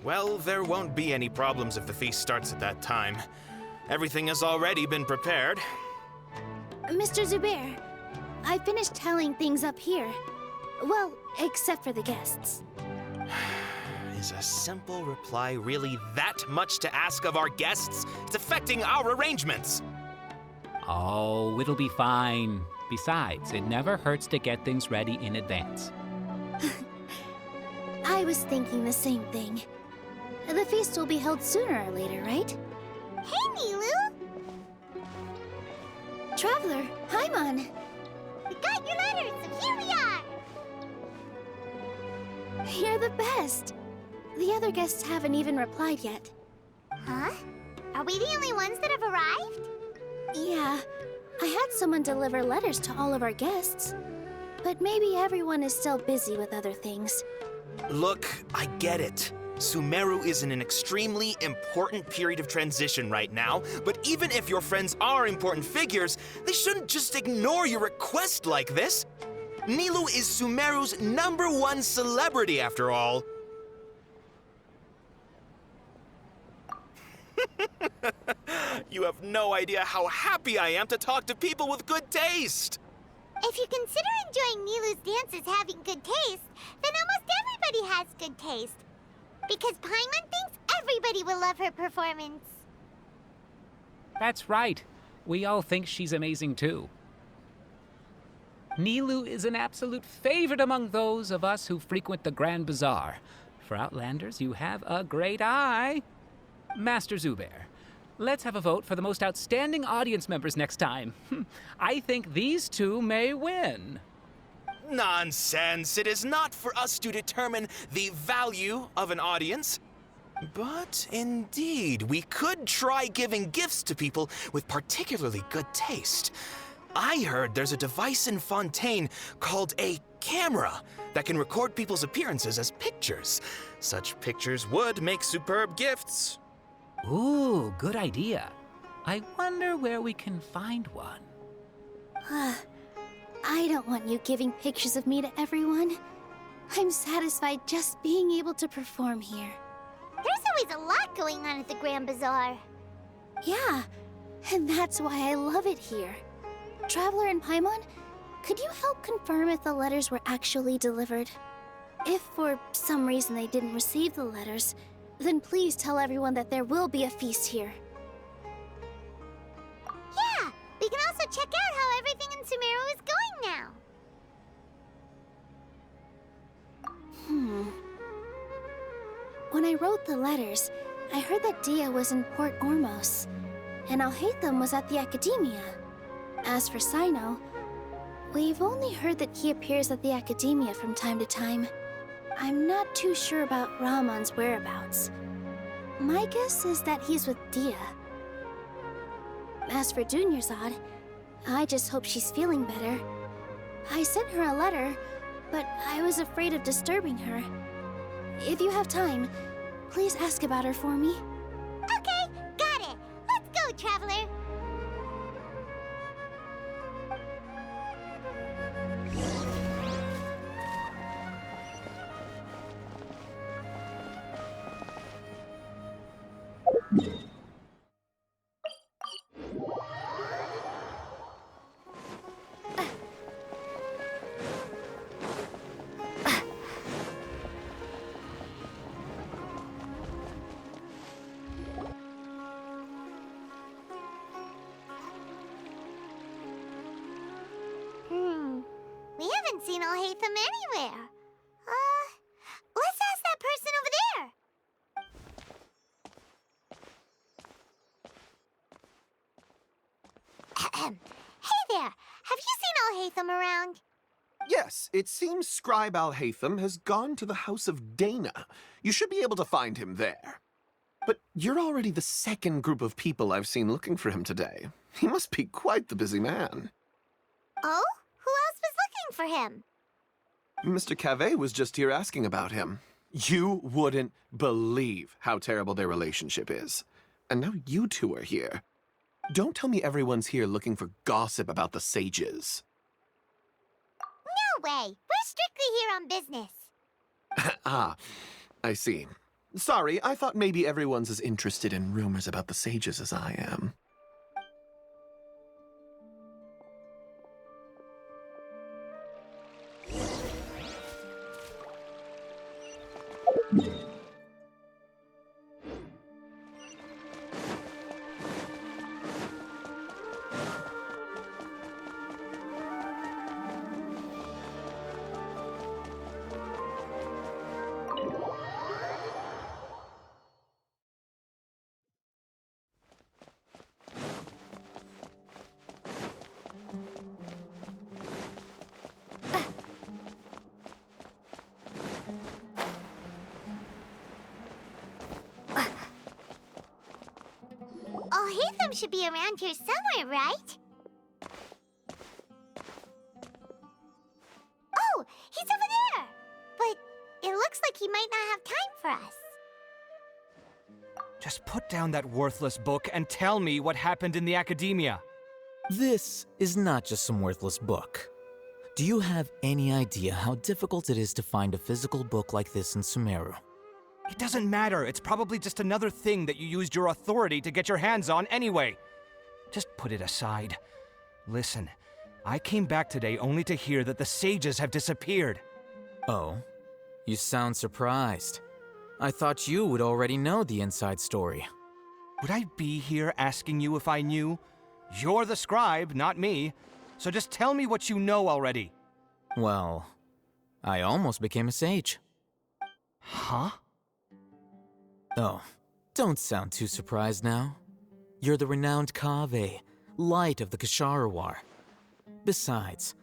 Well, there won't be any problems if the feast starts at that time. Everything has already been prepared. Mr. Zubair, I finished tallying things up here. Well, except for the guests. Is a simple reply really that much to ask of our guests? It's affecting our arrangements. Oh, it'll be fine. Besides, it never hurts to get things ready in advance. I was thinking the same thing. The feast will be held sooner or later, right? Hey, Nilu! Traveler, Paimon! We got your letters, so here we are! You're the best! The other guests haven't even replied yet. Huh? Are we the only ones that have arrived? Yeah, I had someone deliver letters to all of our guests. But maybe everyone is still busy with other things. Look, I get it. Sumeru is in an extremely important period of transition right now, but even if your friends are important figures, they shouldn't just ignore your request like this. Nilu is Sumeru's #1 celebrity, after all. You have no idea how happy I am to talk to people with good taste. If you consider enjoying Nilu's dances having good taste, then almost everybody has good taste. Because Paimon thinks everybody will love her performance. That's right. We all think she's amazing too. Nilu is an absolute favorite among those of us who frequent the Grand Bazaar. For Outlanders, you have a great eye. Master Zubair, let's have a vote for the most outstanding audience members next time. I think these two may win. Nonsense! It is not for us to determine the value of an audience. But indeed, we could try giving gifts to people with particularly good taste. I heard there's a device in Fontaine called a camera that can record people's appearances as pictures. Such pictures would make superb gifts. Ooh, good idea. I wonder where we can find one. I don't want you giving pictures of me to everyone. I'm satisfied just being able to perform here. There's always a lot going on at the Grand Bazaar. Yeah, and that's why I love it here. Traveler and Paimon, could you help confirm if the letters were actually delivered? If for some reason they didn't receive the letters, then please tell everyone that there will be a feast here. Yeah, we can also check out how everything in Sumeru is going now. When I wrote the letters, I heard that Dia was in Port Ormos, and Alhaitham was at the Academia. As for Sino, we've only heard that he appears at the Academia from time to time. I'm not too sure about Rahman's whereabouts. My guess is that he's with Dia. As for Dunyarzad, I just hope she's feeling better. I sent her a letter, but I was afraid of disturbing her. If you have time, please ask about her for me. Okay, got it. Let's go, Traveler. We haven't seen Alhaitham anywhere. Let's ask that person over there. Hey there, have you seen Alhaitham around? Yes, it seems Scribe Alhaitham has gone to the House of Dana. You should be able to find him there. But you're already the second group of people I've seen looking for him today. He must be quite the busy man. Oh? Who else was looking for him? Mr. Cavey was just here asking about him. You wouldn't believe how terrible their relationship is. And now you two are here. Don't tell me everyone's here looking for gossip about the sages. No way. We're strictly here on business. Ah, I see. Sorry, I thought maybe everyone's as interested in rumors about the sages as I am. Alhaitham should be around here somewhere, right? Oh, he's over there! But it looks like he might not have time for us. Just put down that worthless book and tell me what happened in the academia. This is not just some worthless book. Do you have any idea how difficult it is to find a physical book like this in Sumeru? It doesn't matter. It's probably just another thing that you used your authority to get your hands on anyway. Just put it aside. Listen, I came back today only to hear that the sages have disappeared. Oh, you sound surprised. I thought you would already know the inside story. Would I be here asking you if I knew? You're the scribe, not me. So just tell me what you know already. Well, I almost became a sage. Huh? Oh, don't sound too surprised now. You're the renowned Kaveh, light of the Ksharawar. Besides,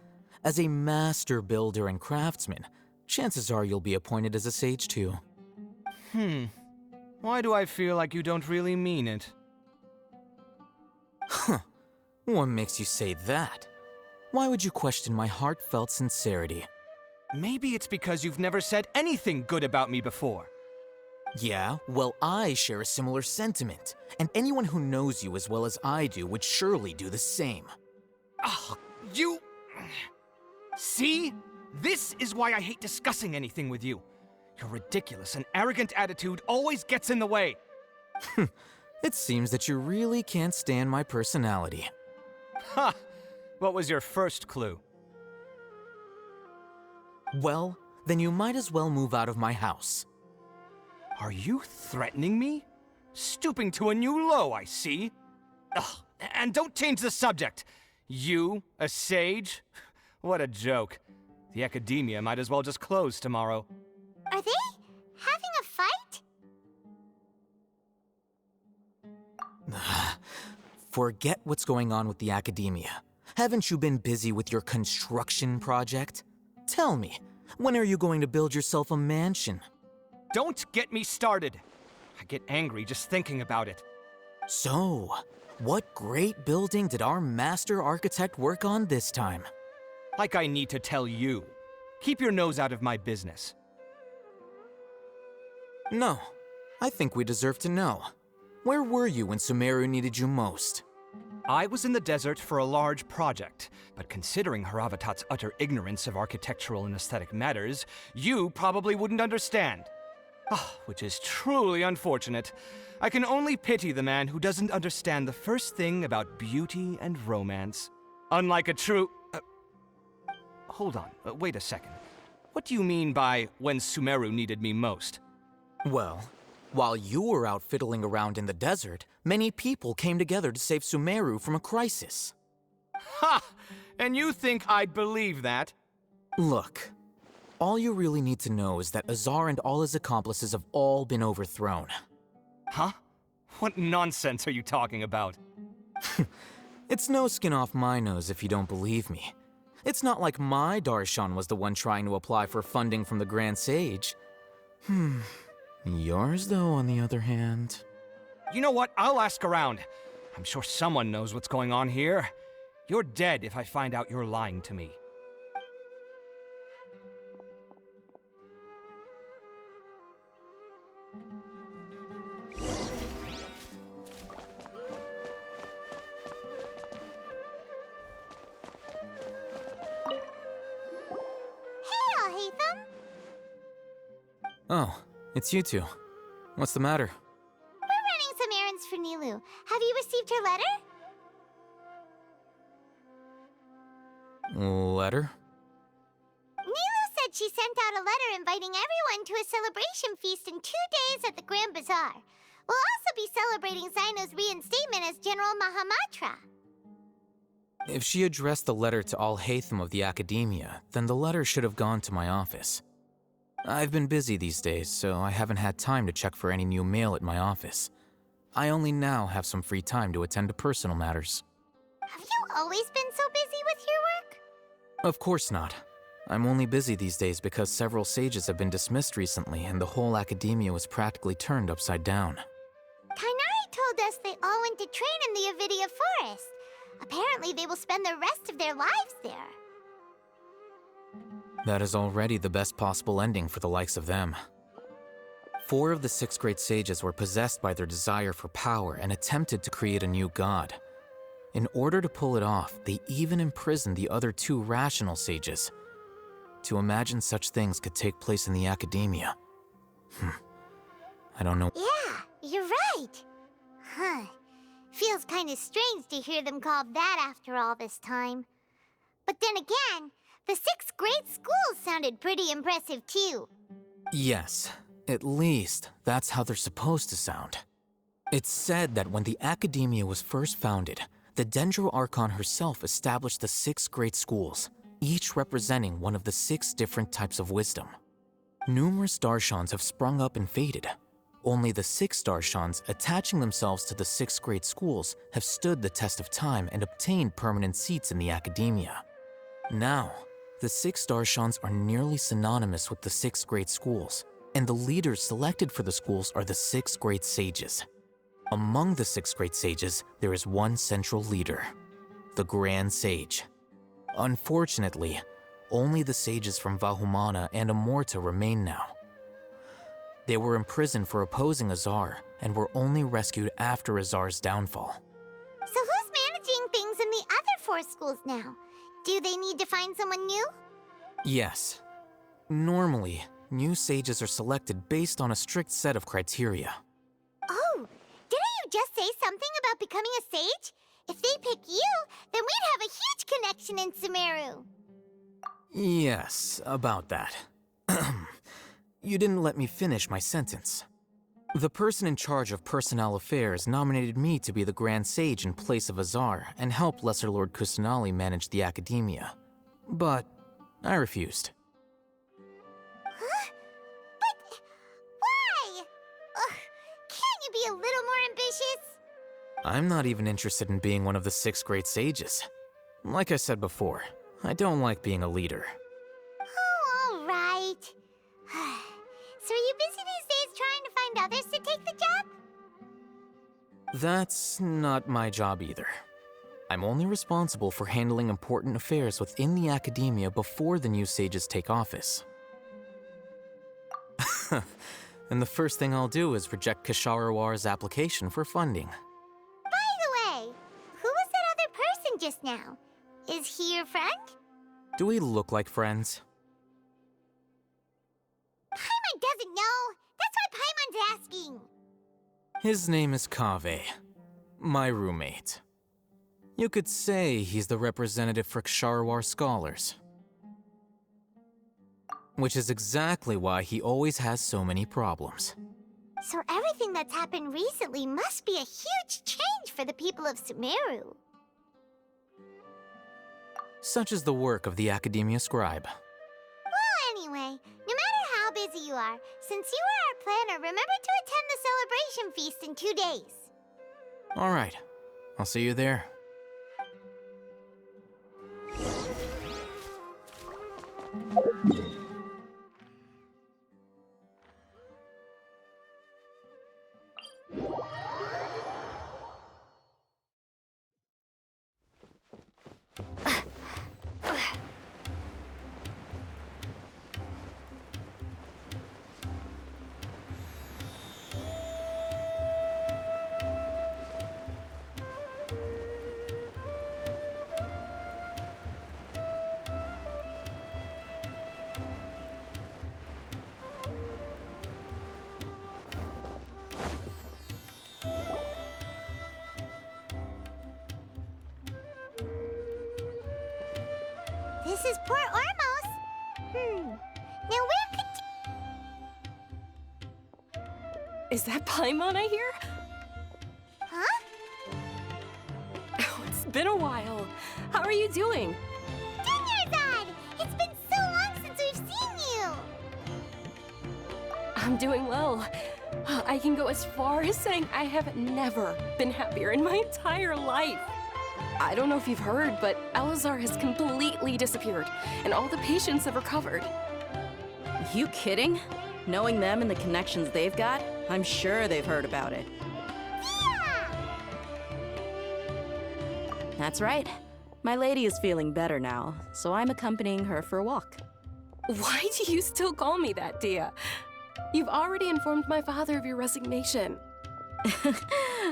as a master builder and craftsman, chances are you'll be appointed as a sage too. Why do I feel like you don't really mean it? Huh. What makes you say that? Why would you question my heartfelt sincerity? Maybe it's because you've never said anything good about me before. Yeah, well, I share a similar sentiment, and anyone who knows you as well as I do would surely do the same. Ugh, you... See? This is why I hate discussing anything with you. Your ridiculous and arrogant attitude always gets in the way. It seems that you really can't stand my personality. Ha! What was your first clue? Well, then you might as well move out of my house. Are you threatening me? Stooping to a new low, I see. Ugh, and don't change the subject. You, a sage? What a joke. The academia might as well just close tomorrow. Are they having a fight? Forget what's going on with the academia. Haven't you been busy with your construction project? Tell me, when are you going to build yourself a mansion? Don't get me started. I get angry just thinking about it. So, what great building did our master architect work on this time? Like I need to tell you. Keep your nose out of my business. No, I think we deserve to know. Where were you when Sumeru needed you most? I was in the desert for a large project, but considering Haravatat's utter ignorance of architectural and aesthetic matters, you probably wouldn't understand. Which is truly unfortunate. I can only pity the man who doesn't understand the first thing about beauty and romance. Unlike a true... hold on, wait a second. What do you mean by when Sumeru needed me most? Well, while you were out fiddling around in the desert, many people came together to save Sumeru from a crisis. Ha! And you think I'd believe that? Look, all you really need to know is that Azar and all his accomplices have all been overthrown. Huh? What nonsense are you talking about? It's no skin off my nose if you don't believe me. It's not like my Darshan was the one trying to apply for funding from the Grand Sage. Yours, though, on the other hand... You know what? I'll ask around. I'm sure someone knows what's going on here. You're dead if I find out you're lying to me. Hey, Alhaitham. Oh, it's you two. What's the matter? We're running some errands for Nilu. Have you received her letter? Letter? Nilu said she sent out a letter inviting everyone to a celebration feast in 2 days at the Grand Bazaar. We'll also be celebrating Zaino's reinstatement as General Mahamatra. If she addressed the letter to all Haytham of the Academia, then the letter should have gone to my office. I've been busy these days, so I haven't had time to check for any new mail at my office. I only now have some free time to attend to personal matters. Have you always been so busy with your work? Of course not. I'm only busy these days because several sages have been dismissed recently and the whole Academia was practically turned upside down. Kainari told us they all went to train in the Avidia Forest. Apparently they will spend the rest of their lives there. That is already the best possible ending for the likes of them. 4 of the 6 great sages were possessed by their desire for power and attempted to create a new god. In order to pull it off, they even imprisoned the other 2 rational sages. To imagine such things could take place in the Academia. I don't know. Yeah, you're right. Huh. Feels kind of strange to hear them called that after all this time. But then again, the 6 great schools sounded pretty impressive too. Yes, at least that's how they're supposed to sound. It's said that when the Academia was first founded, the Dendro Archon herself established the 6 great schools, each representing one of the 6 different types of wisdom. Numerous Darshans have sprung up and faded. Only the 6 Darshans attaching themselves to the 6 great schools have stood the test of time and obtained permanent seats in the Academia. Now, the 6 Darshans are nearly synonymous with the 6 great schools, and the leaders selected for the schools are the 6 great sages. Among the 6 great sages, there is one central leader, the Grand Sage. Unfortunately, only the sages from Vahumana and Amorta remain now. They were imprisoned for opposing Azar and were only rescued after Azar's downfall. So who's managing things in the other 4 schools now? Do they need to find someone new? Yes. Normally, new sages are selected based on a strict set of criteria. Oh, didn't you just say something about becoming a sage? If they pick you, then we'd have a huge connection in Sumeru. Yes, about that. You didn't let me finish my sentence. The person in charge of personnel affairs nominated me to be the Grand Sage in place of Azar and help Lesser Lord Kusanali manage the Academia. But I refused. Huh? But why? Ugh, can't you be a little more ambitious? I'm not even interested in being one of the 6 great sages. Like I said before, I don't like being a leader. Oh, all right. So are you busy these days trying to find others to take the job? That's not my job either. I'm only responsible for handling important affairs within the Academia before the new sages take office. And the first thing I'll do is reject Kasharawar's application for funding. By the way, who was that other person just now? Is he your friend? Do we look like friends? Paimon doesn't know. That's why Paimon's asking. His name is Kaveh, my roommate. You could say he's the representative for Ksharawar scholars. Which is exactly why he always has so many problems. So everything that's happened recently must be a huge change for the people of Sumeru. Such is the work of the Academia Scribe. Well, anyway, no matter how busy you are, since you are our planner, remember to attend the celebration feast in 2 days. All right, I'll see you there. is Port Ormos. Now where could... Is that Paimon I hear? Huh? Oh, it's been a while. How are you doing? Dunyarzad! It's been so long since we've seen you! I'm doing well. I can go as far as saying I have never been happier in my entire life. I don't know if you've heard, but Elazar has completely disappeared, and all the patients have recovered. You kidding? Knowing them and the connections they've got, I'm sure they've heard about it. Yeah! That's right. My lady is feeling better now, so I'm accompanying her for a walk. Why do you still call me that, Dia? You've already informed my father of your resignation.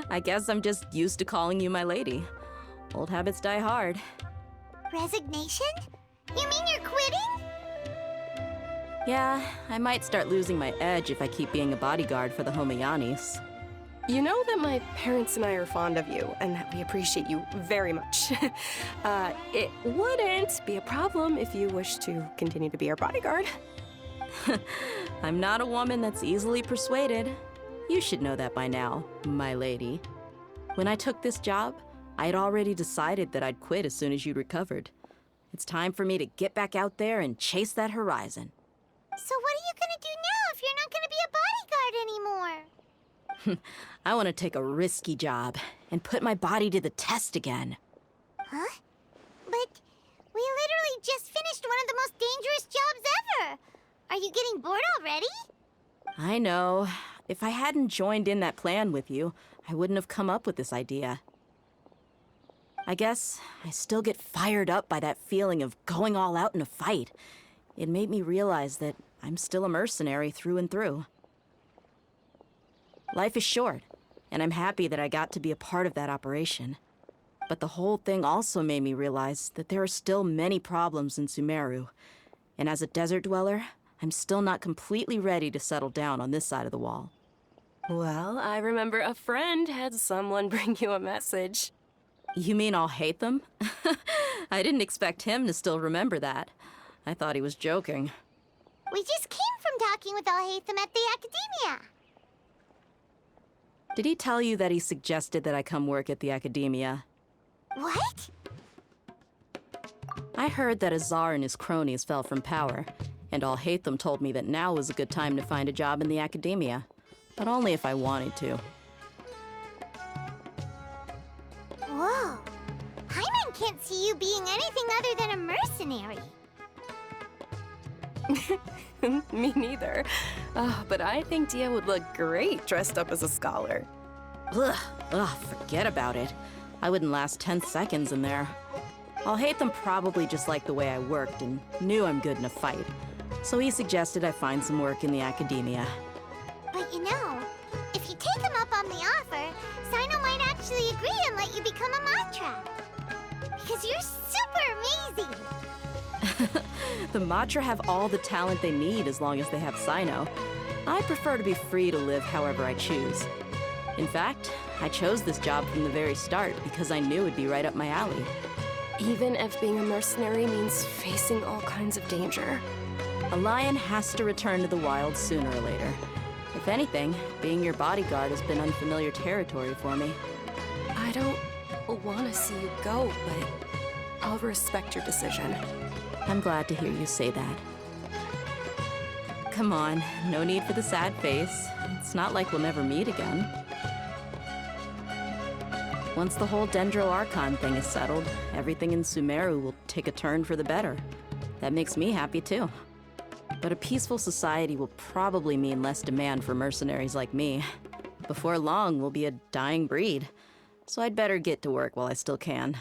I guess I'm just used to calling you my lady. Old habits die hard. Resignation? You mean you're quitting? Yeah, I might start losing my edge if I keep being a bodyguard for the Homayanis. You know that my parents and I are fond of you, and that we appreciate you very much. It wouldn't be a problem if you wish to continue to be our bodyguard. I'm not a woman that's easily persuaded. You should know that by now, my lady. When I took this job, I had already decided that I'd quit as soon as you'd recovered. It's time for me to get back out there and chase that horizon. So what are you gonna do now if you're not gonna be a bodyguard anymore? I want to take a risky job and put my body to the test again. Huh? But we literally just finished one of the most dangerous jobs ever! Are you getting bored already? I know. If I hadn't joined in that plan with you, I wouldn't have come up with this idea. I guess I still get fired up by that feeling of going all out in a fight. It made me realize that I'm still a mercenary through and through. Life is short, and I'm happy that I got to be a part of that operation. But the whole thing also made me realize that there are still many problems in Sumeru. And as a desert dweller, I'm still not completely ready to settle down on this side of the wall. Well, I remember a friend had someone bring you a message. You mean I'll hate them? I didn't expect him to still remember that. I thought he was joking. We just came from talking with Alhaitham at the Academia. Did he tell you that he suggested that I come work at the Academia? What? I heard that Azar and his cronies fell from power, and Alhaitham told me that now was a good time to find a job in the Academia, but only if I wanted to. Whoa. Paimon can't see you being anything other than a mercenary. Me neither. But I think Dia would look great dressed up as a scholar. Ugh, forget about it. I wouldn't last 10 seconds in there. Alhaitham probably just liked the way I worked and knew I'm good in a fight. So he suggested I find some work in the Academia. But you know, if you take him up on the offer, Sino might actually agree and let you become a Matra. Because you're super amazing! The Matra have all the talent they need as long as they have Sino. I prefer to be free to live however I choose. In fact, I chose this job from the very start because I knew it'd be right up my alley. Even if being a mercenary means facing all kinds of danger. A lion has to return to the wild sooner or later. If anything, being your bodyguard has been unfamiliar territory for me. I don't want to see you go, but I'll respect your decision. I'm glad to hear you say that. Come on, no need for the sad face. It's not like we'll never meet again. Once the whole Dendro Archon thing is settled, everything in Sumeru will take a turn for the better. That makes me happy too. But a peaceful society will probably mean less demand for mercenaries like me. Before long, we'll be a dying breed. So I'd better get to work while I still can.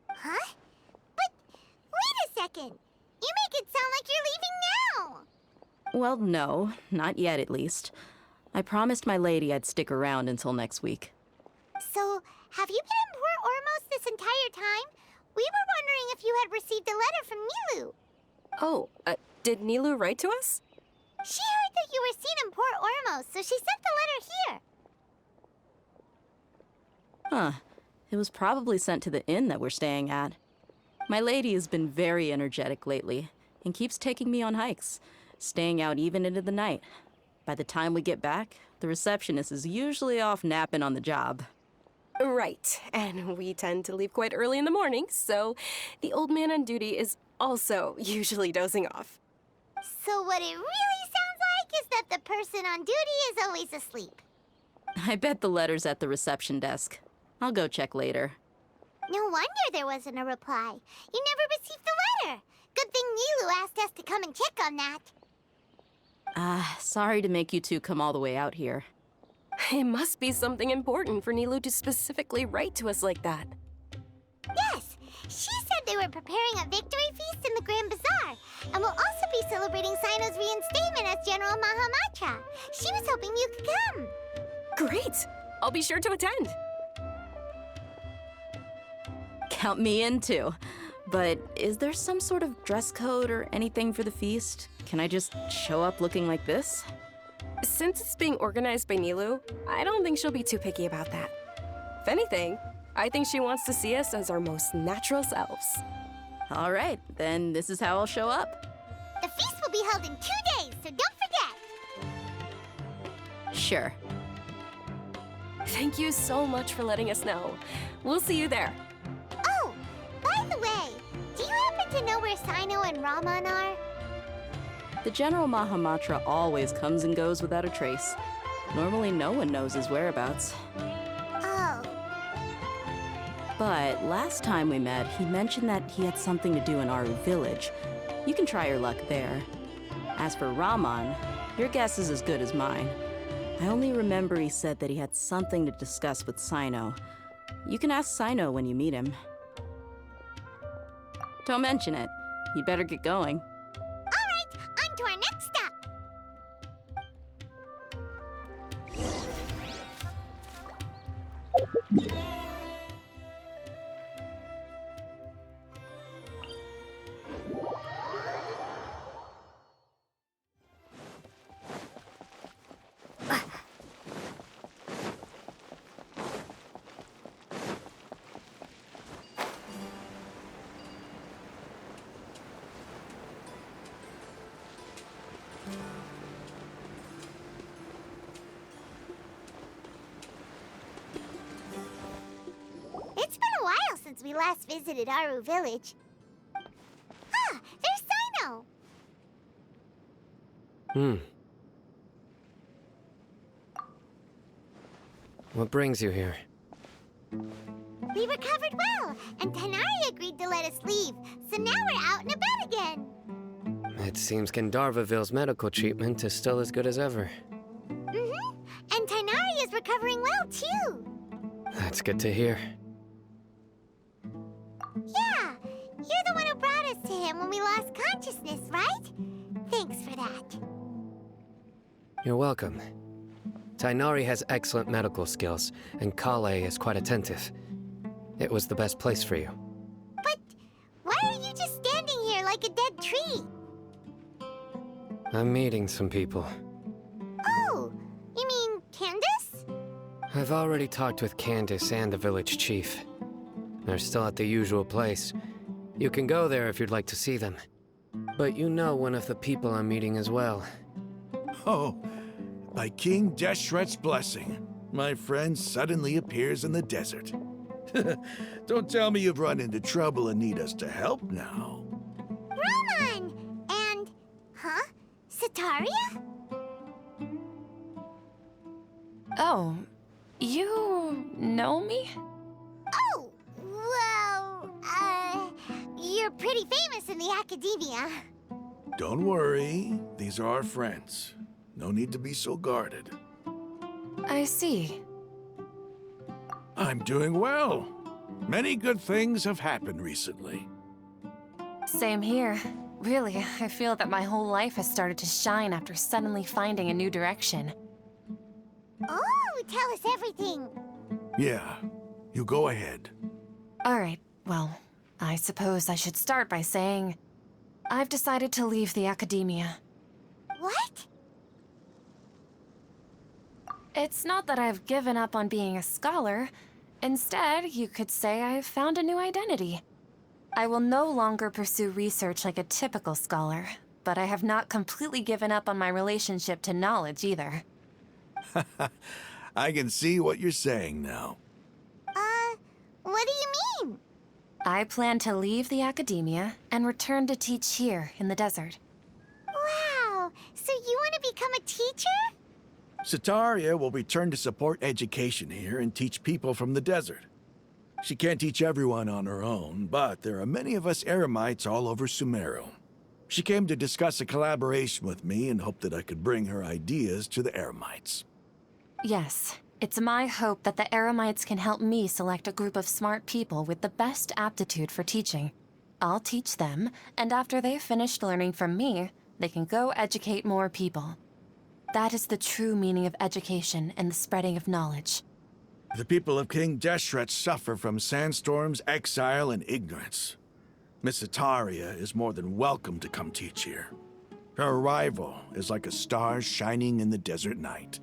Huh? But wait a second! You make it sound like you're leaving now! Well, no, not yet at least. I promised my lady I'd stick around until next week. So, have you been in Port Ormos this entire time? We were wondering if you had received a letter from Nilu. Oh, did Nilu write to us? She heard that you were seen in Port Ormos, so she sent the letter here. Huh. It was probably sent to the inn that we're staying at. My lady has been very energetic lately and keeps taking me on hikes, staying out even into the night. By the time we get back, the receptionist is usually off napping on the job. Right, and we tend to leave quite early in the morning, so the old man on duty is also usually dozing off. So what it really sounds like is that the person on duty is always asleep. I bet the letter's at the reception desk. I'll go check later. No wonder there wasn't a reply. You never received the letter. Good thing Nilu asked us to come and check on that. Sorry to make you two come all the way out here. It must be something important for Nilu to specifically write to us like that. Yes, she said they were preparing a victory feast in the Grand Bazaar, and will also be celebrating Sino's reinstatement as General Mahamatra. She was hoping you could come. Great! I'll be sure to attend. Count me in too. But is there some sort of dress code or anything for the feast? Can I just show up looking like this? Since it's being organized by Nilu, I don't think she'll be too picky about that. If anything, I think she wants to see us as our most natural selves. All right, then this is how I'll show up. The feast will be held in 2 days, so don't forget. Sure. Thank you so much for letting us know. We'll see you there. Oh, by the way, do you happen to know where Sino and Raman are? The General Mahamatra always comes and goes without a trace. Normally no one knows his whereabouts. Oh. But last time we met, he mentioned that he had something to do in Aru village. You can try your luck there. As for Raman, your guess is as good as mine. I only remember he said that he had something to discuss with Sino. You can ask Sino when you meet him. Don't mention it. You'd better get going. All right, on to our next stop. It's been a while since we last visited Aru village. Ah, there's Sino. What brings you here? We recovered well, and Tanari agreed to let us leave, so now we're out and about again. It seems Gandharvaville's medical treatment is still as good as ever. Mm-hmm. And Tanari is recovering well, too. That's good to hear. Yeah, you're the one who brought us to him when we lost consciousness, right? Thanks for that. You're welcome. Tainari has excellent medical skills, and Kale is quite attentive. It was the best place for you. But why are you just standing here like a dead tree? I'm meeting some people. Oh, you mean Candace? I've already talked with Candace and the village chief. They're still at the usual place. You can go there if you'd like to see them. But you know one of the people I'm meeting as well. Oh, by King Deshret's blessing, my friend suddenly appears in the desert. Don't tell me you've run into trouble and need us to help now. Raman! And... huh? Sataria? Oh, you know me? Oh, well, you're pretty famous in the academia. Don't worry, these are our friends. No need to be so guarded. I see. I'm doing well. Many good things have happened recently. Same here. Really, I feel that my whole life has started to shine after suddenly finding a new direction. Oh, tell us everything. Yeah, you go ahead. Alright, well, I suppose I should start by saying I've decided to leave the academia. What? It's not that I've given up on being a scholar. Instead, you could say I've found a new identity. I will no longer pursue research like a typical scholar, but I have not completely given up on my relationship to knowledge either. I can see what you're saying now. What do you mean? I plan to leave the academia and return to teach here in the desert. Wow, so you want to become a teacher? Sataria will return to support education here and teach people from the desert. She can't teach everyone on her own, but there are many of us Eremites all over Sumeru. She came to discuss a collaboration with me and hoped that I could bring her ideas to the Eremites. Yes, it's my hope that the Eremites can help me select a group of smart people with the best aptitude for teaching. I'll teach them, and after they've finished learning from me, they can go educate more people. That is the true meaning of education and the spreading of knowledge. The people of King Deshret suffer from sandstorms, exile, and ignorance. Miss Sataria is more than welcome to come teach here. Her arrival is like a star shining in the desert night.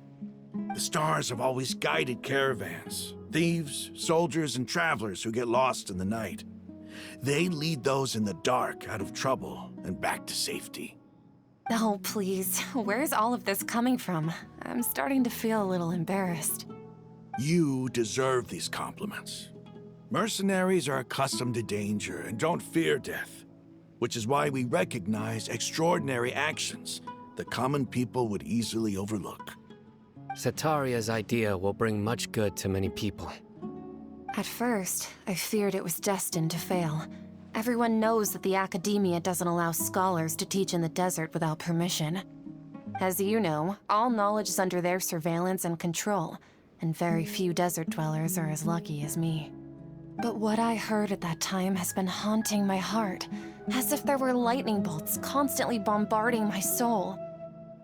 The stars have always guided caravans, thieves, soldiers, and travelers who get lost in the night. They lead those in the dark out of trouble and back to safety. Oh, please. Where's all of this coming from? I'm starting to feel a little embarrassed. You deserve these compliments. Mercenaries are accustomed to danger and don't fear death, which is why we recognize extraordinary actions that common people would easily overlook. Sataria's idea will bring much good to many people. At first, I feared it was destined to fail. Everyone knows that the academia doesn't allow scholars to teach in the desert without permission. As you know, all knowledge is under their surveillance and control, and very few desert dwellers are as lucky as me. But what I heard at that time has been haunting my heart, as if there were lightning bolts constantly bombarding my soul.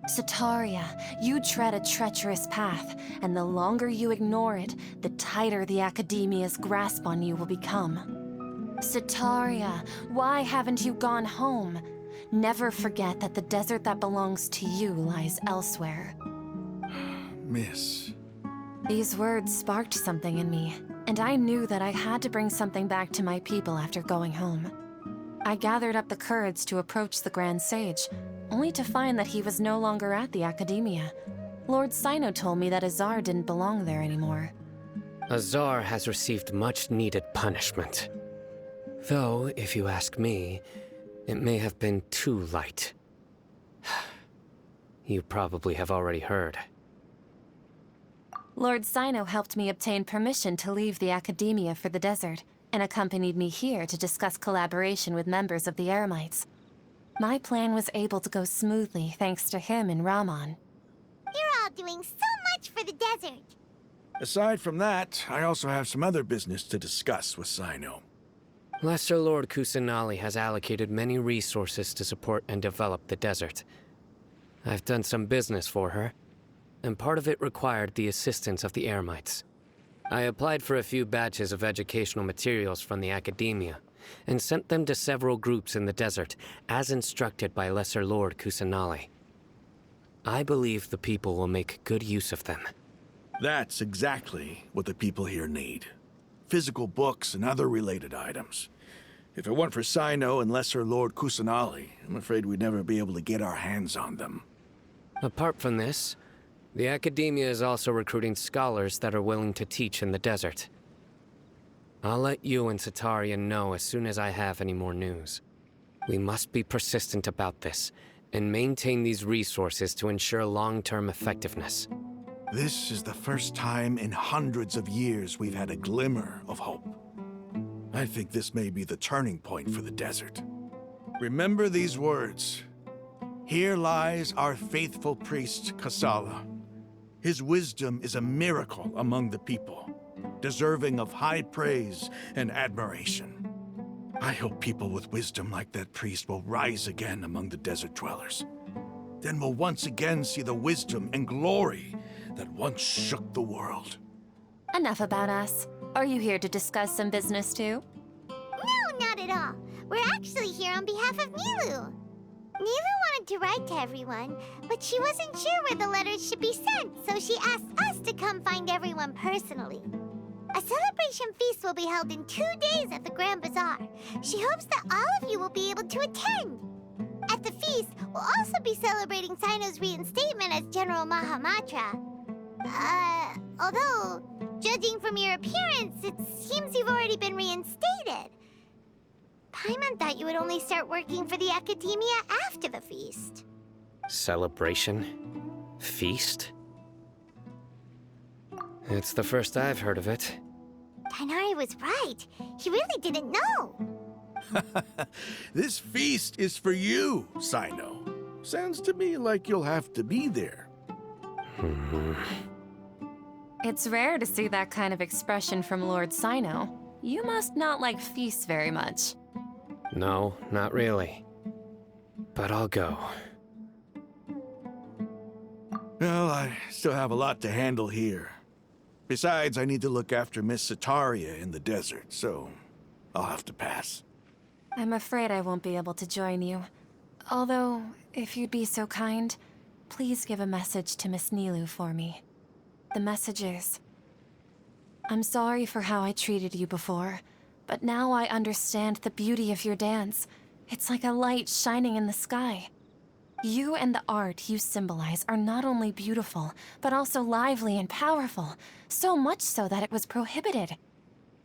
Sataria, you tread a treacherous path, and the longer you ignore it, the tighter the academia's grasp on you will become. Sataria, why haven't you gone home? Never forget that the desert that belongs to you lies elsewhere. Miss. These words sparked something in me, and I knew that I had to bring something back to my people after going home. I gathered up the courage to approach the Grand Sage, only to find that he was no longer at the Academia. Lord Sino told me that Azar didn't belong there anymore. Azar has received much-needed punishment. Though, if you ask me, it may have been too light. You probably have already heard. Lord Sino helped me obtain permission to leave the Academia for the desert, and accompanied me here to discuss collaboration with members of the Eremites. My plan was able to go smoothly thanks to him and Rahman. You're all doing so much for the desert. Aside from that, I also have some other business to discuss with Sino. Lesser Lord Kusanali has allocated many resources to support and develop the desert. I've done some business for her, and part of it required the assistance of the Eremites. I applied for a few batches of educational materials from the Academia, and sent them to several groups in the desert, as instructed by Lesser Lord Kusanali. I believe the people will make good use of them. That's exactly what the people here need. Physical books and other related items. If it weren't for Sino and Lesser Lord Kusanali, I'm afraid we'd never be able to get our hands on them. Apart from this, the Academia is also recruiting scholars that are willing to teach in the desert. I'll let you and Sataria know as soon as I have any more news. We must be persistent about this, and maintain these resources to ensure long-term effectiveness. This is the first time in hundreds of years we've had a glimmer of hope. I think this may be the turning point for the desert. Remember these words. Here lies our faithful priest, Kasala. His wisdom is a miracle among the people, deserving of high praise and admiration. I hope people with wisdom like that priest will rise again among the desert dwellers. Then we'll once again see the wisdom and glory that once shook the world. Enough about us. Are you here to discuss some business too? No, not at all. We're actually here on behalf of Nilu. Nilu wanted to write to everyone, but she wasn't sure where the letters should be sent, so she asked us to come find everyone personally. A A celebration feast will be held in 2 days at the Grand Bazaar. She hopes that all of you will be able to attend. At the feast, we'll also be celebrating Sino's reinstatement as General Mahamatra. Although, judging from your appearance, it seems you've already been reinstated. Paimon thought you would only start working for the Academia after the feast. Celebration? Feast? It's the first I've heard of it. Tighnari was right. He really didn't know. This feast is for you, Sino. Sounds to me like you'll have to be there. It's rare to see that kind of expression from Lord Sino. You must not like feasts very much. No, not really. But I'll go. Well, I still have a lot to handle here. Besides, I need to look after Miss Sataria in the desert, so I'll have to pass. I'm afraid I won't be able to join you. Although, if you'd be so kind, please give a message to Miss Nilu for me. The message is, I'm sorry for how I treated you before, but now I understand the beauty of your dance. It's like a light shining in the sky. You and the art you symbolize are not only beautiful, but also lively and powerful, so much so that it was prohibited.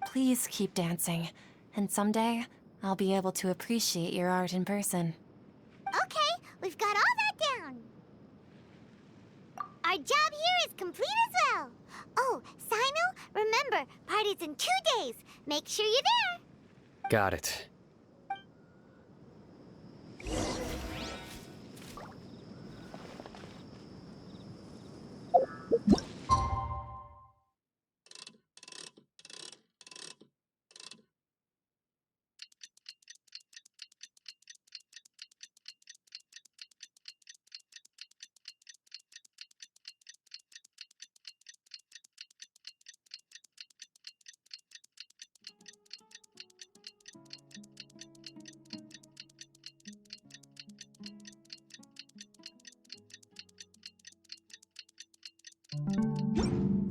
Please keep dancing, and someday, I'll be able to appreciate your art in person. Okay, we've got all that down. Our job here is complete as well. Oh, Sino, remember, party's in 2 days. Make sure you're there. Got it.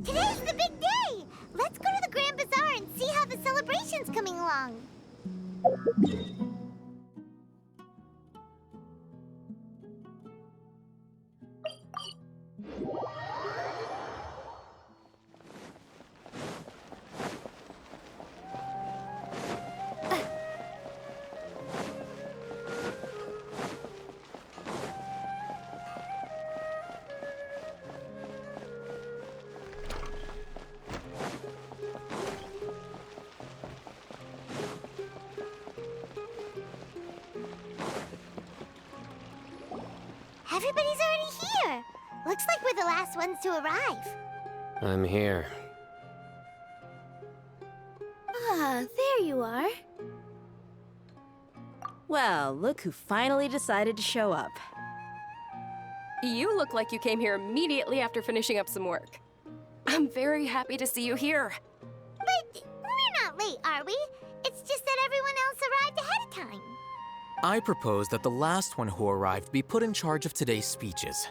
Today's the big day. Let's go to the Grand Bazaar and see how the celebration's coming along. Everybody's already here. Looks like we're the last ones to arrive. I'm here. Ah, there you are. Well, look who finally decided to show up. You look like you came here immediately after finishing up some work. I'm very happy to see you here. But we're not late, are we? It's just that everyone else arrived ahead of time. I propose that the last one who arrived be put in charge of today's speeches.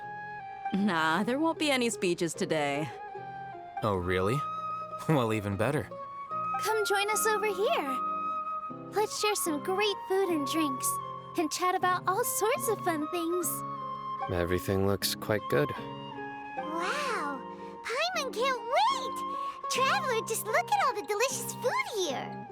Nah, there won't be any speeches today. Oh, really? Well, even better. Come join us over here. Let's share some great food and drinks, and chat about all sorts of fun things. Everything looks quite good. Wow, Paimon can't wait! Traveler, just look at all the delicious food here.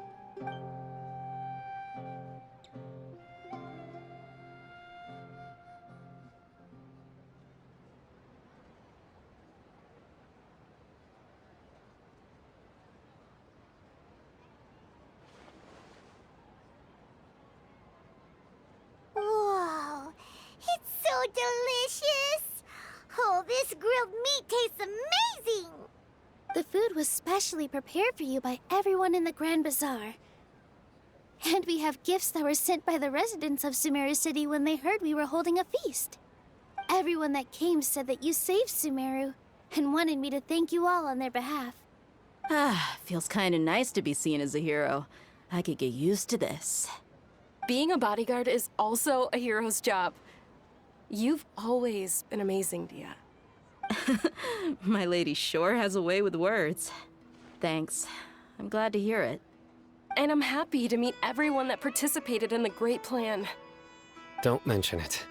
Whoa, it's so delicious! Oh, this grilled meat tastes amazing! The food was specially prepared for you by everyone in the Grand Bazaar. And we have gifts that were sent by the residents of Sumeru City when they heard we were holding a feast. Everyone that came said that you saved Sumeru, and wanted me to thank you all on their behalf. Ah, feels kinda nice to be seen as a hero. I could get used to this. Being a bodyguard is also a hero's job. You've always been amazing, Dia. My lady sure has a way with words. Thanks. I'm glad to hear it. And I'm happy to meet everyone that participated in the great plan. Don't mention it.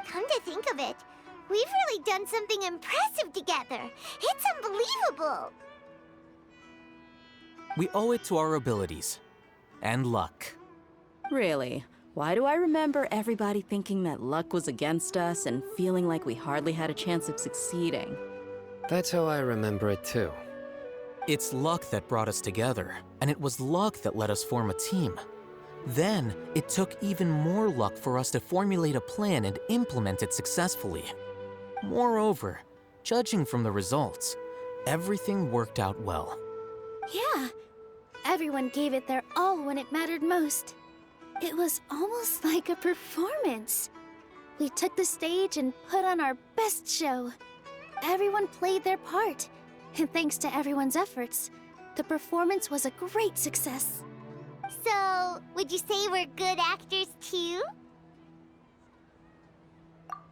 Come to think of it, we've really done something impressive together. It's unbelievable. We owe it to our abilities. And luck. Really? Why do I remember everybody thinking that luck was against us and feeling like we hardly had a chance of succeeding? That's how I remember it too. It's luck that brought us together, and it was luck that let us form a team. Then, it took even more luck for us to formulate a plan and implement it successfully. Moreover, judging from the results, everything worked out well. Yeah, everyone gave it their all when it mattered most. It was almost like a performance. We took the stage and put on our best show. Everyone played their part, and thanks to everyone's efforts, the performance was a great success. So, would you say we're good actors too?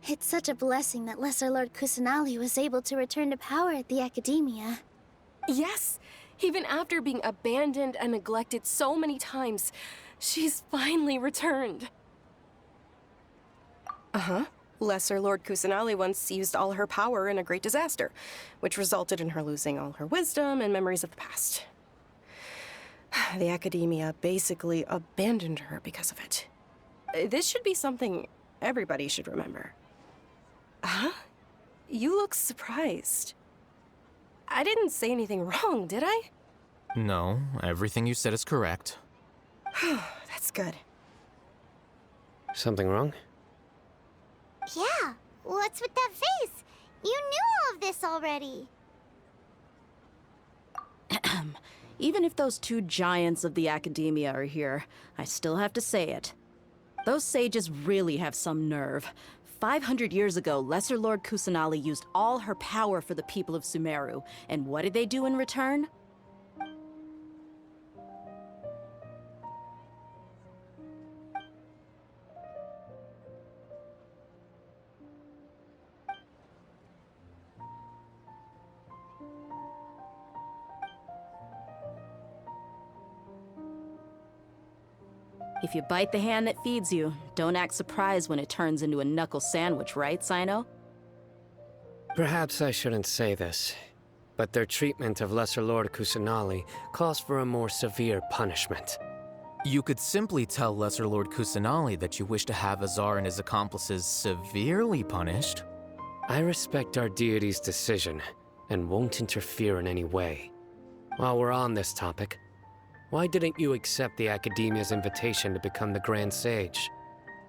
It's such a blessing that Lesser Lord Kusanali was able to return to power at the Academia. Yes, even after being abandoned and neglected so many times, she's finally returned. Lesser Lord Kusanali once used all her power in a great disaster, which resulted in her losing all her wisdom and memories of the past. The Academia basically abandoned her because of it. This should be something everybody should remember. Huh? You look surprised. I didn't say anything wrong, did I? No, everything you said is correct. That's good. Something wrong? Yeah, what's with that face? You knew all of this already. Even if those two giants of the Academia are here, I still have to say it. Those sages really have some nerve. 500 years ago, Lesser Lord Kusanali used all her power for the people of Sumeru, and what did they do in return? If you bite the hand that feeds you, don't act surprised when it turns into a knuckle sandwich, right, Sino? Perhaps I shouldn't say this, but their treatment of Lesser Lord Kusanali calls for a more severe punishment. You could simply tell Lesser Lord Kusanali that you wish to have Azar and his accomplices severely punished. I respect our deity's decision and won't interfere in any way. While we're on this topic, why didn't you accept the Academia's invitation to become the Grand Sage?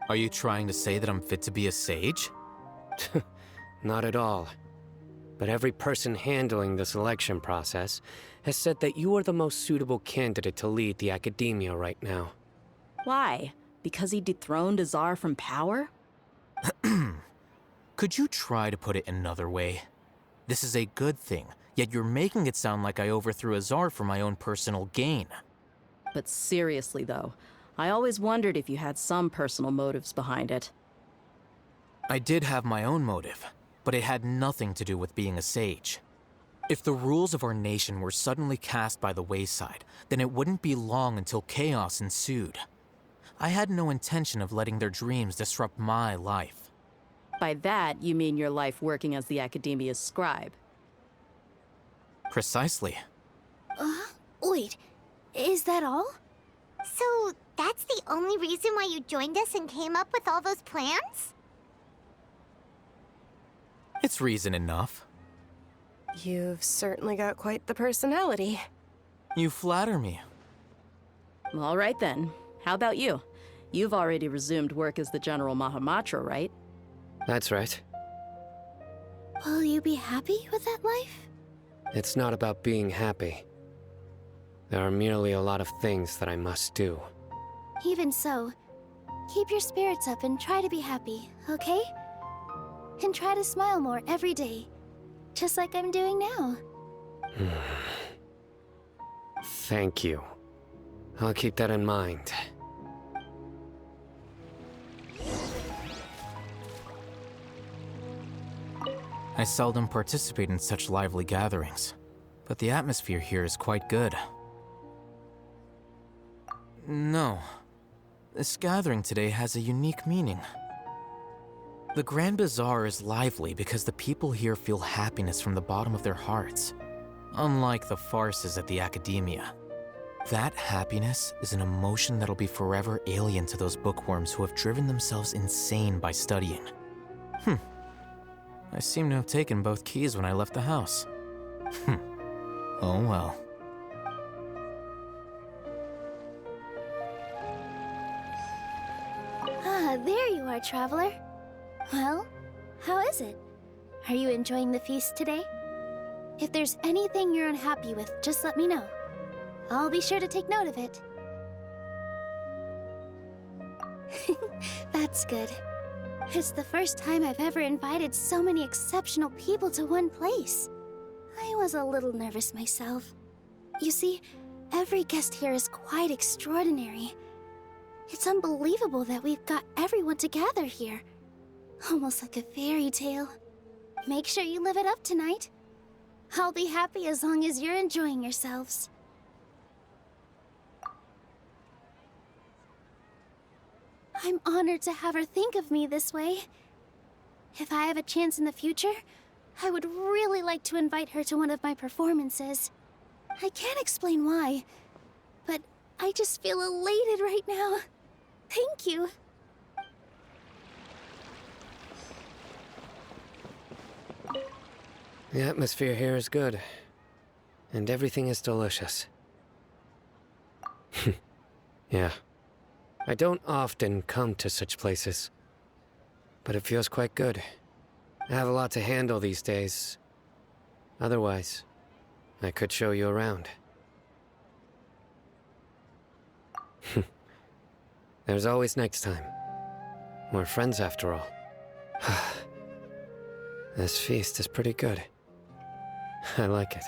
Are you trying to say that I'm fit to be a sage? Not at all. But every person handling the selection process has said that you are the most suitable candidate to lead the Academia right now. Why? Because he dethroned Azar from power? Could you try to put it another way? This is a good thing, yet you're making it sound like I overthrew Azar for my own personal gain. But seriously, though, I always wondered if you had some personal motives behind it. I did have my own motive, but it had nothing to do with being a sage. If the rules of our nation were suddenly cast by the wayside, then it wouldn't be long until chaos ensued. I had no intention of letting their dreams disrupt my life. By that, you mean your life working as the Academia's scribe. Precisely. Wait, is that all? So, that's the only reason why you joined us and came up with all those plans? It's reason enough. You've certainly got quite the personality. You flatter me. All right then. How about you? You've already resumed work as the General Mahamatra, right? That's right. Will you be happy with that life? It's not about being happy. There are merely a lot of things that I must do. Even so, keep your spirits up and try to be happy, okay? And try to smile more every day, just like I'm doing now. Thank you. I'll keep that in mind. I seldom participate in such lively gatherings. but the atmosphere here is quite good. No. This gathering today has a unique meaning. The Grand Bazaar is lively because the people here feel happiness from the bottom of their hearts, unlike the farces at the Academia. That happiness is an emotion that'll be forever alien to those bookworms who have driven themselves insane by studying. I seem to have taken both keys when I left the house. Oh well. Ah, there you are, traveler. Well, how is it? Are you enjoying the feast today? If there's anything you're unhappy with, just let me know. I'll be sure to take note of it. That's good. It's the first time I've ever invited so many exceptional people to one place. I was a little nervous myself. You see, every guest here is quite extraordinary. It's unbelievable that we've got everyone together here. Almost like a fairy tale. Make sure you live it up tonight. I'll be happy as long as you're enjoying yourselves. I'm honored to have her think of me this way. If I have a chance in the future, I would really like to invite her to one of my performances. I can't explain why, but I just feel elated right now. Thank you. The atmosphere here is good, and everything is delicious. Yeah. I don't often come to such places, but it feels quite good. I have a lot to handle these days. Otherwise, I could show you around. There's always next time. We're friends after all. This feast is pretty good. I like it.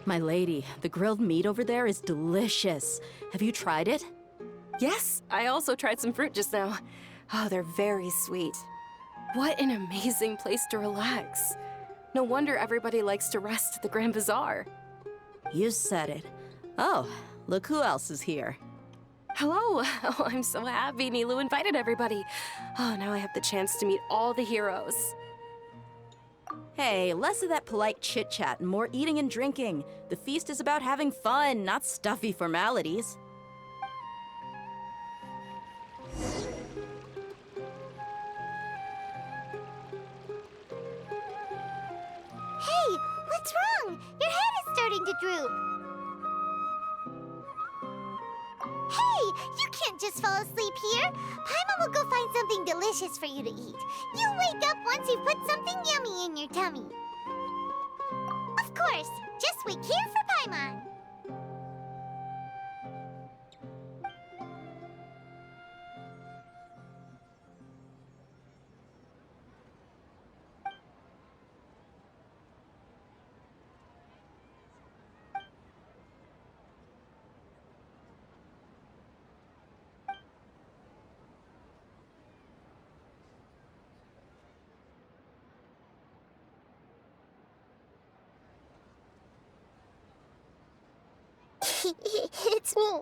My lady, the grilled meat over there is delicious. Have you tried it? Yes, I also tried some fruit just now. Oh, they're very sweet. What an amazing place to relax. No wonder everybody likes to rest at the Grand Bazaar. You said it. Oh, look who else is here. Hello. Oh, I'm so happy Nilu invited everybody. Oh, now I have the chance to meet all the heroes. Hey, less of that polite chit-chat and more eating and drinking. The feast is about having fun, not stuffy formalities. Hey, what's wrong? Your head is starting to droop. Hey, you can't just fall asleep here. Paimon will go find something delicious for you to eat. You'll wake up once you've put something yummy in your tummy. Of course, just wait here for Paimon. It's me.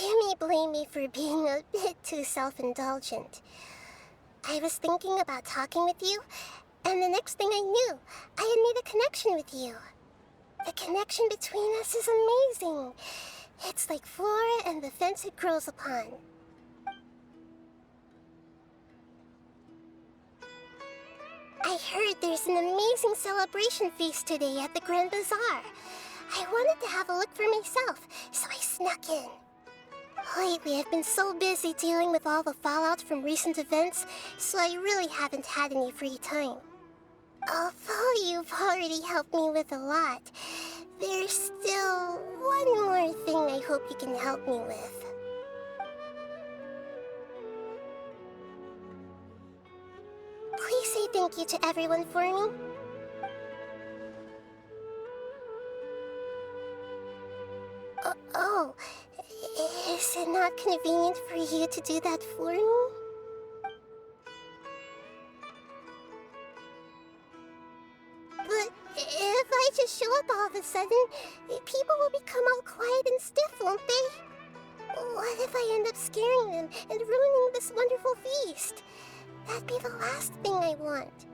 You may blame me for being a bit too self-indulgent. I was thinking about talking with you, and the next thing I knew, I had made a connection with you. The connection between us is amazing. It's like flora and the fence it grows upon. I heard there's an amazing celebration feast today at the Grand Bazaar. I wanted to have a look for myself, so I snuck in. Lately, I've been so busy dealing with all the fallout from recent events, so I really haven't had any free time. Although you've already helped me with a lot, there's still one more thing I hope you can help me with. Please say thank you to everyone for me. Oh, is it not convenient for you to do that for me? But if I just show up all of a sudden, people will become all quiet and stiff, won't they? What if I end up scaring them and ruining this wonderful feast? That'd be the last thing I want.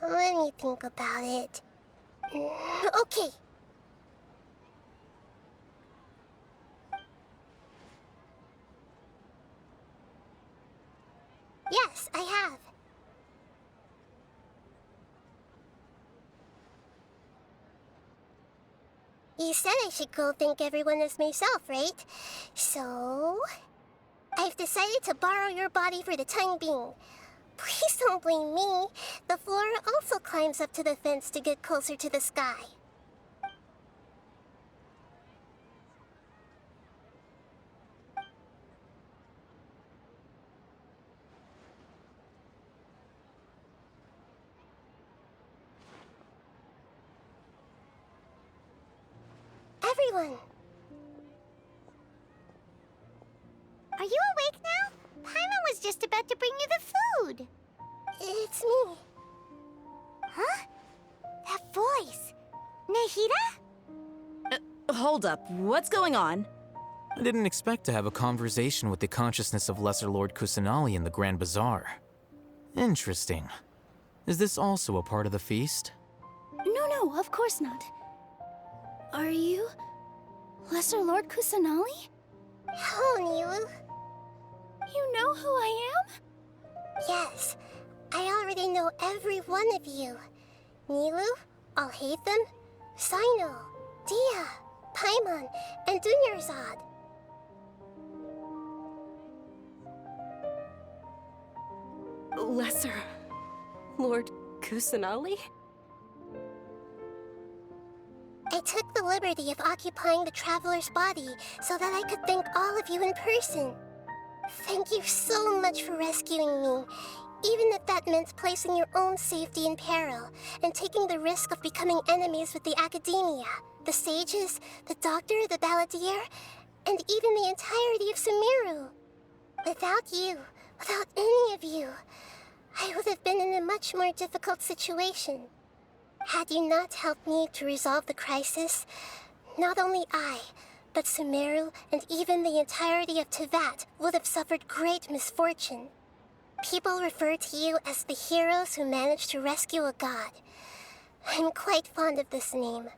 Let me think about it. Okay. Yes, I have. You said I should go thank everyone as myself, right? So, I've decided to borrow your body for the time being. Please don't blame me. The flora also climbs up to the fence to get closer to the sky. Everyone! Are you awake now? Paimon was just about to bring you the food. It's me. Huh? That voice. Nahida? Hold up, what's going on? I didn't expect to have a conversation with the consciousness of Lesser Lord Kusanali in the Grand Bazaar. Interesting. Is this also a part of the feast? No, of course not. Are you Lesser Lord Kusanali? Hello, Nilu. You know who I am? Yes, I already know every one of you. Nilu, Alhaitham, Sino, Dia, Paimon, and Dunyarzad. Lesser Lord Kusanali? I took the liberty of occupying the traveler's body so that I could thank all of you in person. Thank you so much for rescuing me, even if that meant placing your own safety in peril and taking the risk of becoming enemies with the academia, the sages, the doctor, the balladeer, and even the entirety of Sumeru. Without you, without any of you, I would have been in a much more difficult situation. Had you not helped me to resolve the crisis, not only I, but Sumeru and even the entirety of Tevat would have suffered great misfortune. People refer to you as the heroes who managed to rescue a god. I'm quite fond of this name.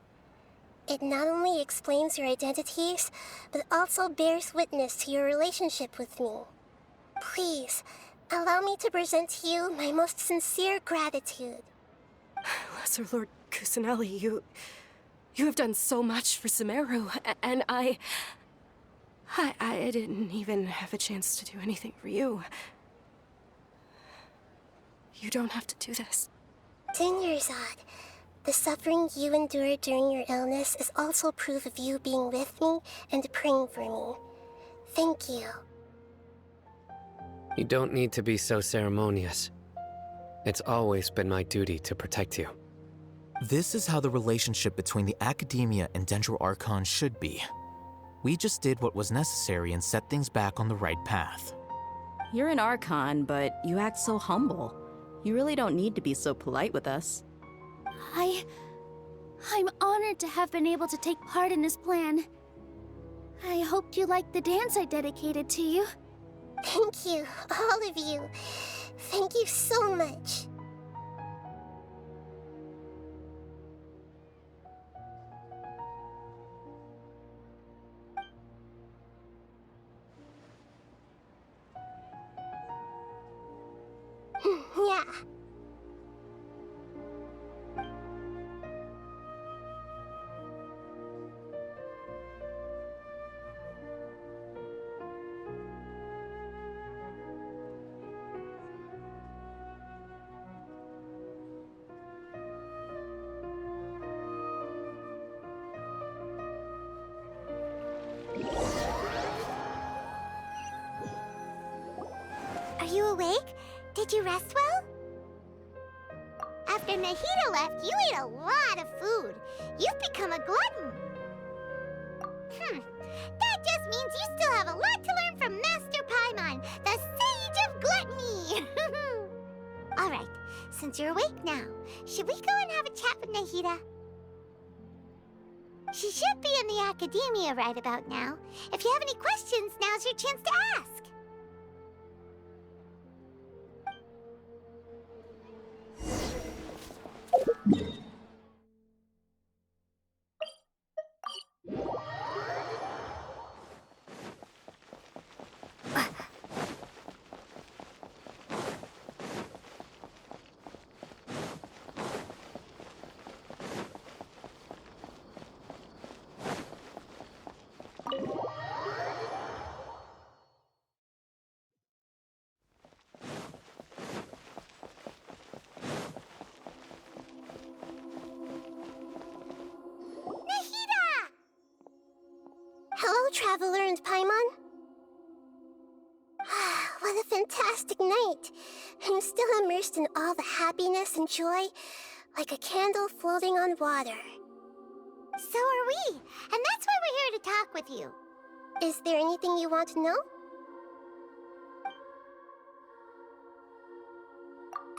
It not only explains your identities, but also bears witness to your relationship with me. Please, allow me to present to you my most sincere gratitude. Lesser Lord Kusanali, you have done so much for Sumeru, and I didn't even have a chance to do anything for you. You don't have to do this. Dunyarzad, the suffering you endured during your illness is also proof of you being with me and praying for me. Thank you. You don't need to be so ceremonious. It's always been my duty to protect you. This is how the relationship between the Academia and Dendro Archon should be. We just did what was necessary and set things back on the right path. You're an Archon, but you act so humble. You really don't need to be so polite with us. I'm honored to have been able to take part in this plan. I hoped you liked the dance I dedicated to you. Thank you, all of you. Thank you so much. Yeah. Are you awake? Did you rest well? after Nahida left, you ate a lot of food. You've become a glutton. That just means you still have a lot to learn from Master Paimon, the Sage of Gluttony. Alright, since you're awake now, should we go and have a chat with Nahida? She should be in the academia right about now. If you have any questions, now's your chance to ask. Hello, Traveler and Paimon. What a fantastic night. I'm still immersed in all the happiness and joy, like a candle floating on water. So are we, and that's why we're here to talk with you. Is there anything you want to know?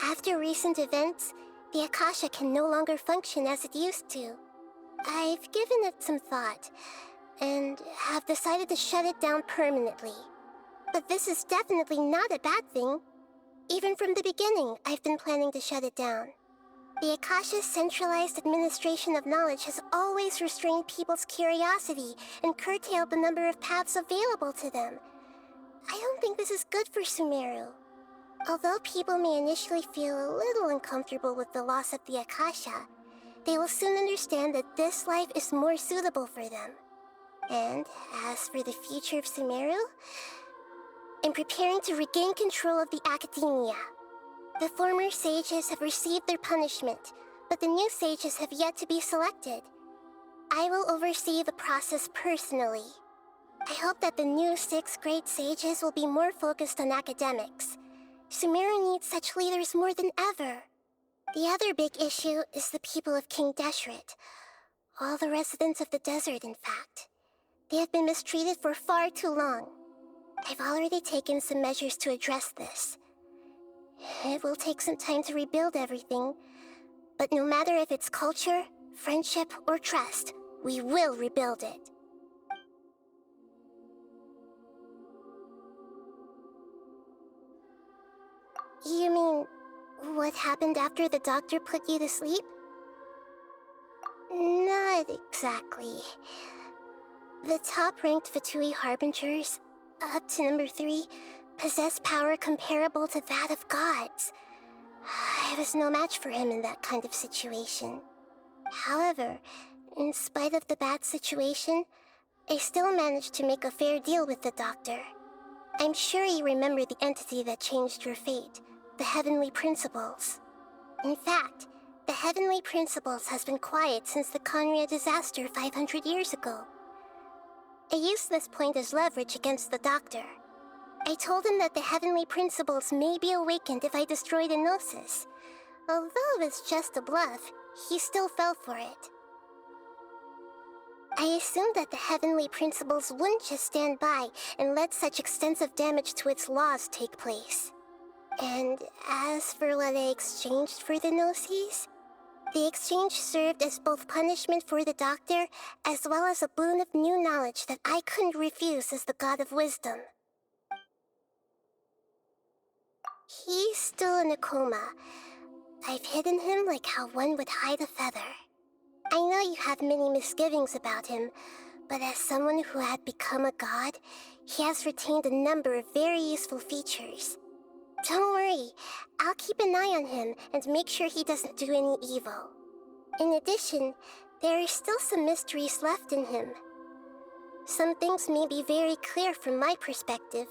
After recent events, the Akasha can no longer function as it used to. I've given it some thought, and have decided to shut it down permanently. But this is definitely not a bad thing. Even from the beginning, I've been planning to shut it down. The Akasha's centralized administration of knowledge has always restrained people's curiosity and curtailed the number of paths available to them. I don't think this is good for Sumeru. Although people may initially feel a little uncomfortable with the loss of the Akasha, they will soon understand that this life is more suitable for them. And as for the future of Sumeru, I'm preparing to regain control of the academia. The former sages have received their punishment, but the new sages have yet to be selected. I will oversee the process personally. I hope that the new 6th grade sages will be more focused on academics. Sumeru needs such leaders more than ever. The other big issue is the people of King Deshret. All the residents of the desert, in fact. They have been mistreated for far too long. I've already taken some measures to address this. It will take some time to rebuild everything, but no matter if it's culture, friendship, or trust, we will rebuild it. You mean, what happened after the doctor put you to sleep? Not exactly. The top-ranked Fatui Harbingers, up to number 3, possess power comparable to that of gods. I was no match for him in that kind of situation. However, in spite of the bad situation, I still managed to make a fair deal with the doctor. I'm sure you remember the entity that changed your fate, the Heavenly Principles. In fact, the Heavenly Principles has been quiet since the Conria disaster 500 years ago. I used this point as leverage against the doctor. I told him that the Heavenly Principles may be awakened if I destroy the Gnosis. Although it was just a bluff, he still fell for it. I assumed that the Heavenly Principles wouldn't just stand by and let such extensive damage to its laws take place. And as for what I exchanged for the Gnosis, the exchange served as both punishment for the doctor, as well as a boon of new knowledge that I couldn't refuse as the God of Wisdom. He's still in a coma. I've hidden him like how one would hide a feather. I know you have many misgivings about him, but as someone who had become a god, he has retained a number of very useful features. Don't worry, I'll keep an eye on him and make sure he doesn't do any evil. In addition, there are still some mysteries left in him. Some things may be very clear from my perspective,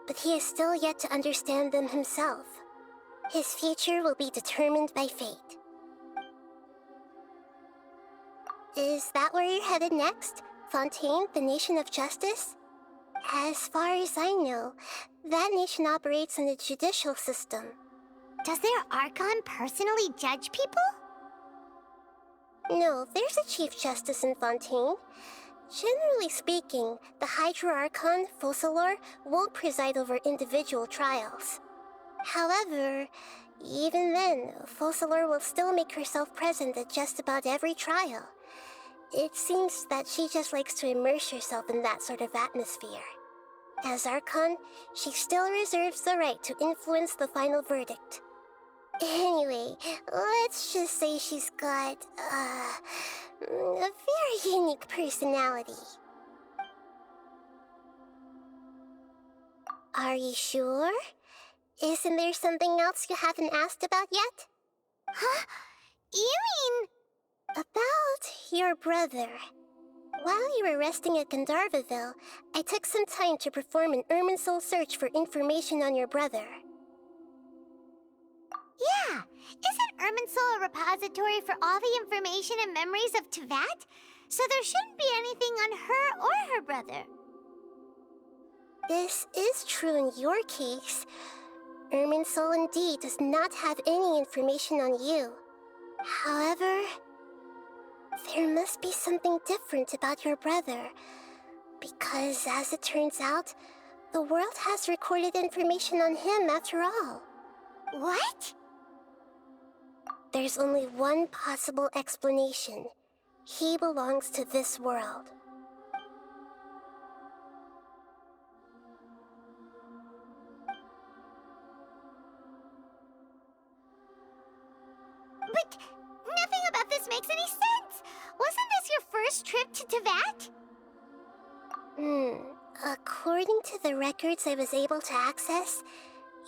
but he is still yet to understand them himself. His future will be determined by fate. Is that where you're headed next? Fontaine, the Nation of Justice? As far as I know, that nation operates in the judicial system. Does their Archon personally judge people? No, there's a Chief Justice in Fontaine. Generally speaking, the Hydra Archon, Focalor, won't preside over individual trials. However, even then, Focalor will still make herself present at just about every trial. It seems that she just likes to immerse herself in that sort of atmosphere. As Archon, she still reserves the right to influence the final verdict. Anyway, let's just say she's got, a very unique personality. Are you sure? Isn't there something else you haven't asked about yet? Huh? You mean... About your brother. While you were resting at Gandharvaville, I took some time to perform an Irminsul search for information on your brother. Yeah! Isn't Irminsul a repository for all the information and memories of Teyvat? So there shouldn't be anything on her or her brother. This is true in your case. Irminsul indeed does not have any information on you. However, there must be something different about your brother. Because, as it turns out, the world has recorded information on him after all. What? There's only one possible explanation. He belongs to this world. But nothing about this makes any sense! Wasn't this your first trip to Teyvat? According to the records I was able to access,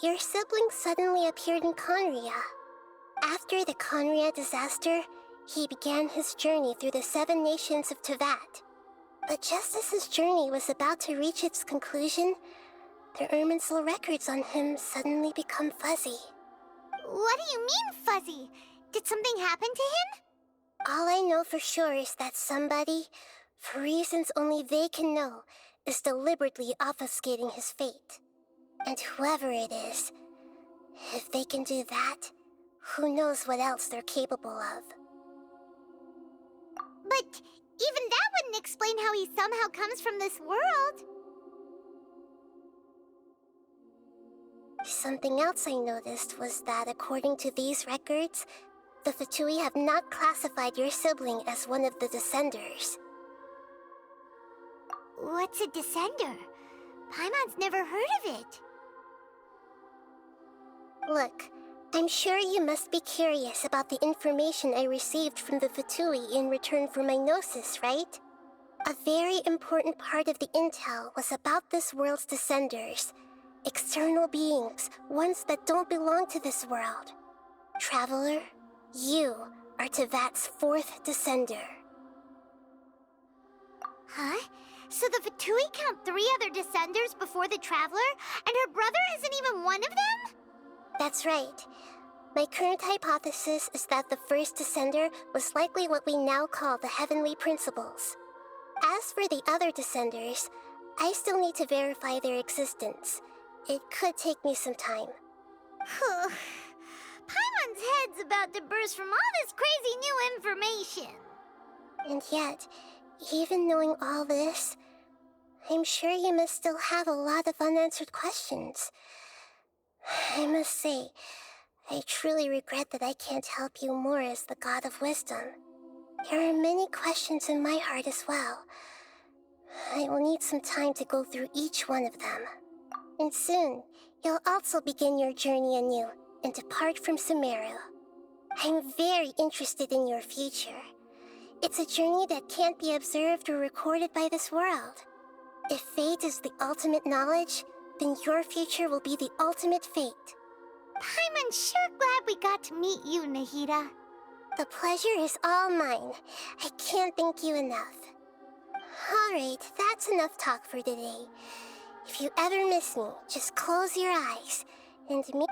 your sibling suddenly appeared in Conria. After the Conria disaster, he began his journey through the 7 nations of Teyvat. But just as his journey was about to reach its conclusion, the Irminsul records on him suddenly become fuzzy. What do you mean, fuzzy? Did something happen to him? All I know for sure is that somebody, for reasons only they can know, is deliberately obfuscating his fate. And whoever it is, if they can do that, who knows what else they're capable of. But even that wouldn't explain how he somehow comes from this world. Something else I noticed was that according to these records, the Fatui have not classified your sibling as one of the Descenders. What's a Descender? Paimon's never heard of it. Look, I'm sure you must be curious about the information I received from the Fatui in return for my gnosis, right? A very important part of the intel was about this world's Descenders. External beings, ones that don't belong to this world. Traveler, you are Teyvat's 4th Descender. Huh? So the Fatui count 3 other Descenders before the Traveler, and her brother isn't even one of them? That's right. My current hypothesis is that the first Descender was likely what we now call the Heavenly Principles. As for the other Descenders, I still need to verify their existence. It could take me some time. Paimon's head's about to burst from all this crazy new information. And yet, even knowing all this, I'm sure you must still have a lot of unanswered questions. I must say, I truly regret that I can't help you more as the God of Wisdom. There are many questions in my heart as well. I will need some time to go through each one of them. And soon, you'll also begin your journey anew and depart from Sumeru. I'm very interested in your future. It's a journey that can't be observed or recorded by this world. If fate is the ultimate knowledge, then your future will be the ultimate fate. Paimon's sure glad we got to meet you, Nahida. The pleasure is all mine. I can't thank you enough. Alright, that's enough talk for today. If you ever miss me, just close your eyes and meet...